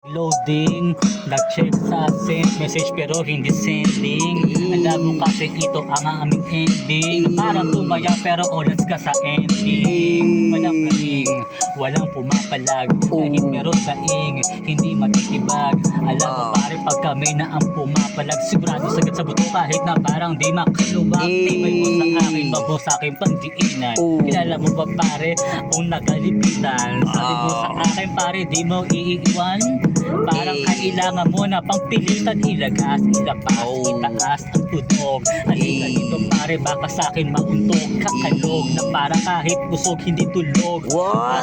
Loading, nag-check sa send message pero hindi sending. Alam mo kasi ito ang aming ending. Parang tumaya pero oras ka sa ending. Walang ring, walang pumapalag. Kahit meron saing, hindi matitibag. Alam mo pare pag kami na ang pumapalag, sigurado sagad sa buto kahit na parang di makalubak. Tibay mo sa akin, babo sa akin pandiinan. Kilala mo ba pare kung nagalipitan? Sabi mo sa akin pare di mo iiwan. Parang kailangan mo na pang pilitan, ilagas, ilapas, itaas ang tunog. Halika dito pare, baka sa akin mauntog, kakalog na parang kahit busog hindi tulog.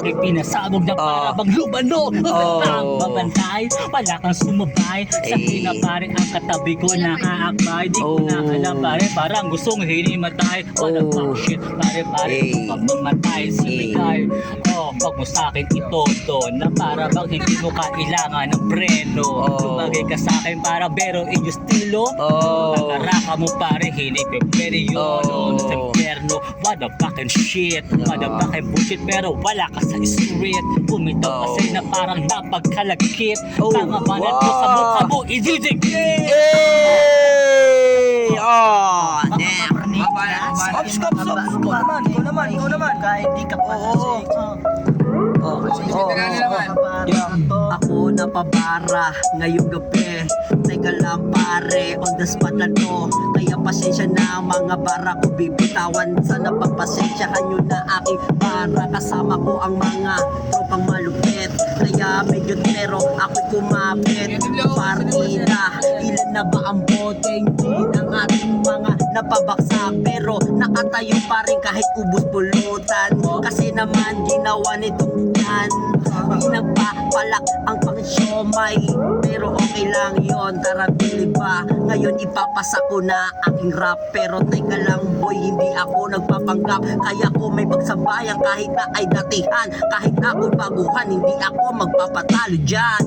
Aking pinasabog na para bang lumanog. Ang babantay, wala kang sumabay. Sa na pare ang katabi ko nakaakbay. Di ko na alam pare, parang gustong hinimatay. Walang fuck shit pare, pag mamatay si Bigay. Wag mo sa akin itoto na para bang hindi mo kailangan ng preno. Lumagay ka sa akin para pero in yung stilo. Nakaraka mo pare, hindi pwede yun. Sa impyerno, what the fucking shit. What the fucking bullshit, pero wala ka sa street. Bumitaw kasi na parang napagkalagkit. Tangabanan mo sa mukha mo, ididikit. Ikaw naman. Kahit di ka pa Ako napabara ngayong gabi. Teka lang pare, on the spot na to. Kaya pasensya na mga bara ko bibitawan. Sana pagpasensyahan nyo na aking para. Kasama ko ang mga tropang malupit. Kaya medyo pero ako'y kumapit. Partida, ilan na ba ang boteng gin ang ating mga napabaksak? Pero nakatayo pa rin kahit ubos pulutan. Kasi naman ginawa nito yan. Hindi nagpapalak ang pang-siomay, pero okay lang yon, tara bili ba? Ngayon ipapasa ko na aking rap. Pero teka lang boy, hindi ako nagpapanggap. Kaya ko may pagsabayan kahit na ay datihan. Kahit ako'y baguhan, hindi ako magpapatalo dyan.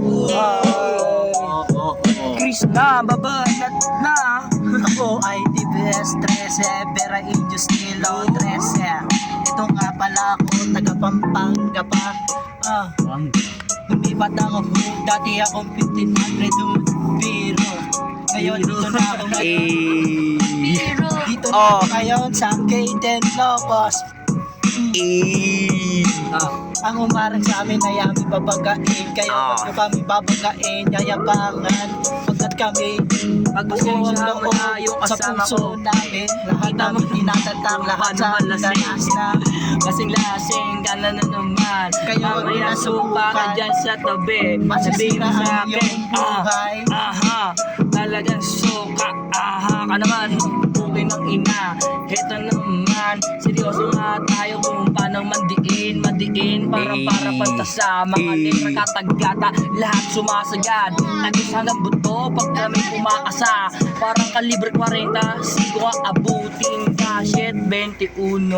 Chris na, babanat na. Ako ay the best 13, pero inyo stilo 13. Ito nga pala ako, taga Pampanga pa. Lumipat ako, dati akong 1500 pero ngayon dito na ako dito na ako ngayon sa K10 Locos. Ang umarang sa amin ay aming babagain. Kaya wag nyo kami babagain, yayabangan. Pagkat kami magbuong loob sa puso namin. Lahat namin tinatatang, lahat sa danas na. Kasing-lasing ka na naman. Kaya wag nyo Mamaya supa ka nasubukan. dyan sa tabi. Sabihin Masisira mo sa ang akin, iyong buhay. talagang suka, ka naman. Okay ng ina, heto naman. Seryoso nga tayo kung paano mandiin. Para pantasa. Mga negra katagata, lahat sumasagad. Nagis hanggang buto pag kami kumakasa. Parang kalibre 40, sigo abutin ka. Shit, 21.